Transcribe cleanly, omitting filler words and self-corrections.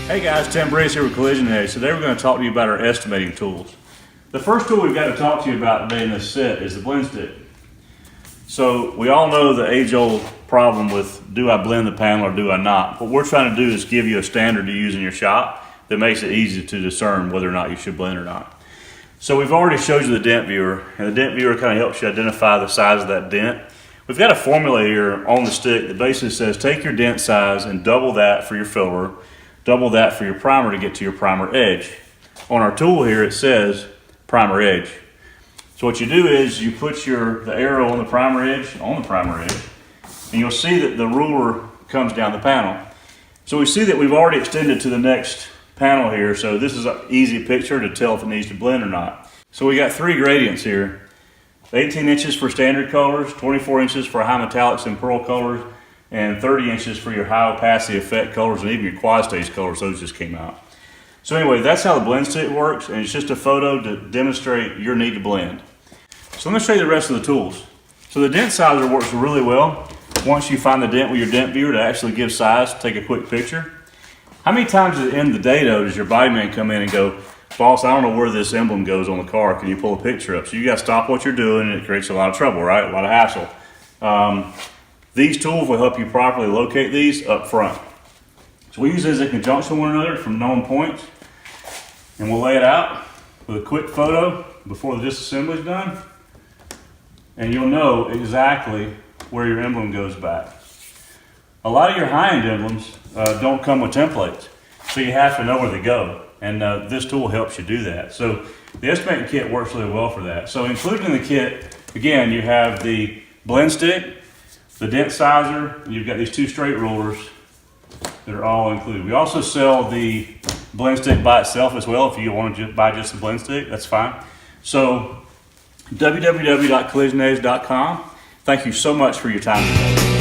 Hey guys, Tim Breeze here with Collision Edge. Today we're going to talk to you about our estimating tools. The first tool we've got to talk to you about today in this set is the blend stick. So we all know the age-old problem with do I blend the panel or do I not? What we're trying to do is give you a standard to use in your shop that makes it easy to discern whether or not you should blend or not. So we've already showed you the dent viewer, and the dent viewer kind of helps you identify the size of that dent. We've got a formula here on the stick that basically says take your dent size and double that for your filler, double that for your primer to get to your primer edge. On our tool here it says primer edge. So what you do is you put the arrow on the primer edge, and you'll see that the ruler comes down the panel. So we see that we've already extended to the next panel here, so this is an easy picture to tell if it needs to blend or not. So we got three gradients here. 18 inches for standard colors, 24 inches for high metallics and pearl colors, and 30 inches for your high opacity effect colors, and even your quad stage colors. Those just came out. So anyway, that's how the blend stick works, and it's just a photo to demonstrate your need to blend. So let me show you the rest of the tools. So the dent sizer works really well. Once you find the dent with your dent viewer to actually give size, take a quick picture. How many times at the end of the day though does your body man come in and go, boss, I don't know where this emblem goes on the car, can you pull a picture up? So you got to stop what you're doing, and it creates a lot of trouble, right? A lot of hassle. These tools will help you properly locate these up front. So we use these in conjunction with one another from known points, and we'll lay it out with a quick photo before the disassembly is done, and you'll know exactly where your emblem goes back. A lot of your high-end emblems don't come with templates, so you have to know where they go, and this tool helps you do that. So the estimating kit works really well for that. So included in the kit, again, you have the blend stick, the dent sizer, and you've got these two straight rulers that are all included. We also sell the blend stick by itself as well. If you want to buy just the blend stick, that's fine. So www.collisionedge.com. Thank you so much for your time today.